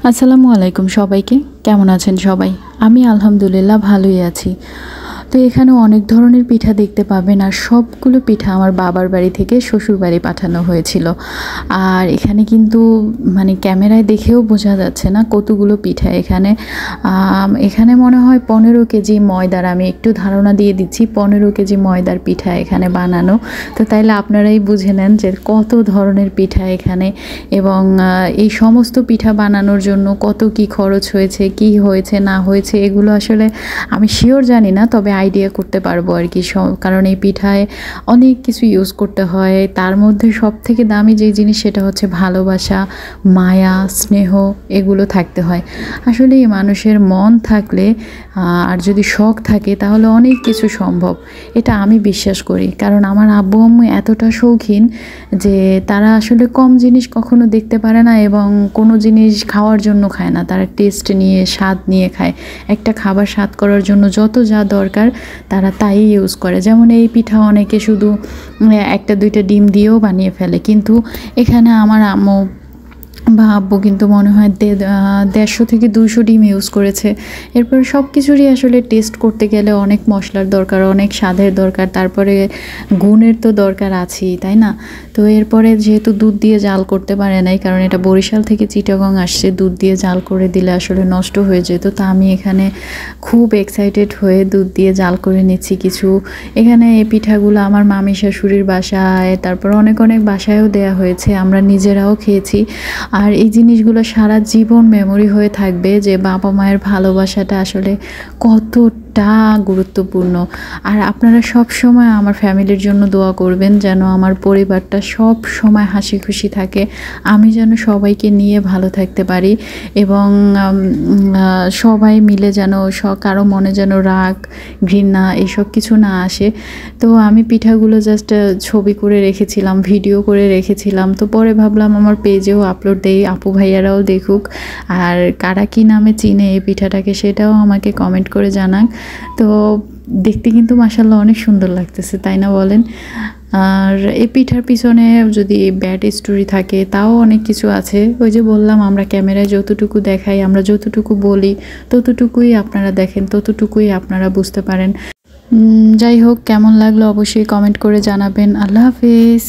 আসসালামু আলাইকুম সবাইকে। কেমন আছেন সবাই? আমি আলহামদুলিল্লাহ ভালোই আছি। তো এখানে অনেক ধরনের পিঠা দেখতে পাবেন, আর সবগুলো পিঠা আমার বাবার বাড়ি থেকে শ্বশুর বাড়ি পাঠানো হয়েছিল। আর এখানে কিন্তু মানে ক্যামেরায় দেখেও বোঝা যাচ্ছে না কতগুলো পিঠা এখানে। এখানে মনে হয় 15 কেজি ময়দার, আমি একটু ধারণা দিয়ে দিচ্ছি, 15 কেজি ময়দার পিঠা এখানে বানানো। তো তাইলে আপনারাই বুঝে নেন যে কত ধরনের পিঠা এখানে, এবং এই সমস্ত পিঠা বানানোর জন্য কত কি খরচ হয়েছে, কি হয়েছে না হয়েছে এগুলো আসলে আমি শিওর জানি না, তবে আইডিয়া করতে পারবো আর কি। কারণ এই পিঠায় অনেক কিছু ইউজ করতে হয়। তার মধ্যে সবথেকে দামি যে জিনিস সেটা হচ্ছে ভালোবাসা, মায়া, স্নেহ, এগুলো থাকতে হয়। আসলে এই মানুষের মন থাকলে আর যদি শখ থাকে তাহলে অনেক কিছু সম্ভব, এটা আমি বিশ্বাস করি। কারণ আমার আব্বু আম্মু এতটা শৌখিন যে তারা আসলে কম জিনিস কখনো দেখতে পারে না, এবং কোনো জিনিস খাওয়ার জন্য খায় না, তারা টেস্ট নিয়ে স্বাদ নিয়ে খায়। একটা খাবার স্বাদ করার জন্য যত যা দরকার তারা তাই ইউজ করে। যেমন এই পিঠা অনেকে শুধু একটা দুইটা ডিম দিয়েও বানিয়ে ফেলে, কিন্তু এখানে আমার আম্মু বা আব্বু কিন্তু মনে হয় 150 থেকে 200 ডিম ইউজ করেছে। এরপর সব কিছুরই আসলে টেস্ট করতে গেলে অনেক মশলার দরকার, অনেক স্বাদের দরকার, তারপরে গুণের তো দরকার আছেই, তাই না? তো এরপরে যেহেতু দুধ দিয়ে জাল করতে পারে নাই, কারণ এটা বরিশাল থেকে চিটাগং আসছে, দুধ দিয়ে জাল করে দিলে আসলে নষ্ট হয়ে যেত। তা আমি এখানে খুব এক্সাইটেড হয়ে দুধ দিয়ে জাল করে নিচ্ছি কিছু। এখানে এই পিঠাগুলো আমার মামি শাশুড়ির বাসায়, তারপর অনেক অনেক বাসায়ও দেয়া হয়েছে, আমরা নিজেরাও খেয়েছি। আর এই জিনিসগুলো সারা জীবন মেমোরি হয়ে থাকবে যে বাবা মায়ের ভালোবাসাটা আসলে কতটা গুরুত্বপূর্ণ। আর আপনারা সব সময় আমার ফ্যামিলির জন্য দোয়া করবেন, যেন আমার পরিবারটা সব সময় হাসি খুশি থাকে, আমি যেন সবাইকে নিয়ে ভালো থাকতে পারি, এবং সবাই মিলে যেন কারো মনে যেন রাগ, ঘৃণা এইসব কিছু না আসে। তো আমি পিঠাগুলো জাস্ট ছবি করে রেখেছিলাম, ভিডিও করে রেখেছিলাম। তো পরে ভাবলাম আমার পেজেও আপলোড দেই, আপু ভাইয়ারাও দেখুক, আর কারা কী নামে চিনে এই পিঠাটাকে সেটাও আমাকে কমেন্ট করে জানাক। তো দেখতে কিন্তু মাশাআল্লাহ অনেক সুন্দর লাগতেছে, তাই না বলেন? আর এই পিঠার পিছনে যদি ব্যাড স্টোরি থাকে তাও অনেক কিছু আছে। ওই যে বললাম, আমরা ক্যামেরায় যতটুকু দেখাই, আমরা যতটুকু বলি ততটুকুই আপনারা দেখেন, ততটুকুই আপনারা বুঝতে পারেন। যাই হোক, কেমন লাগলো অবশ্যই কমেন্ট করে জানাবেন। আল্লাহ হাফিজ।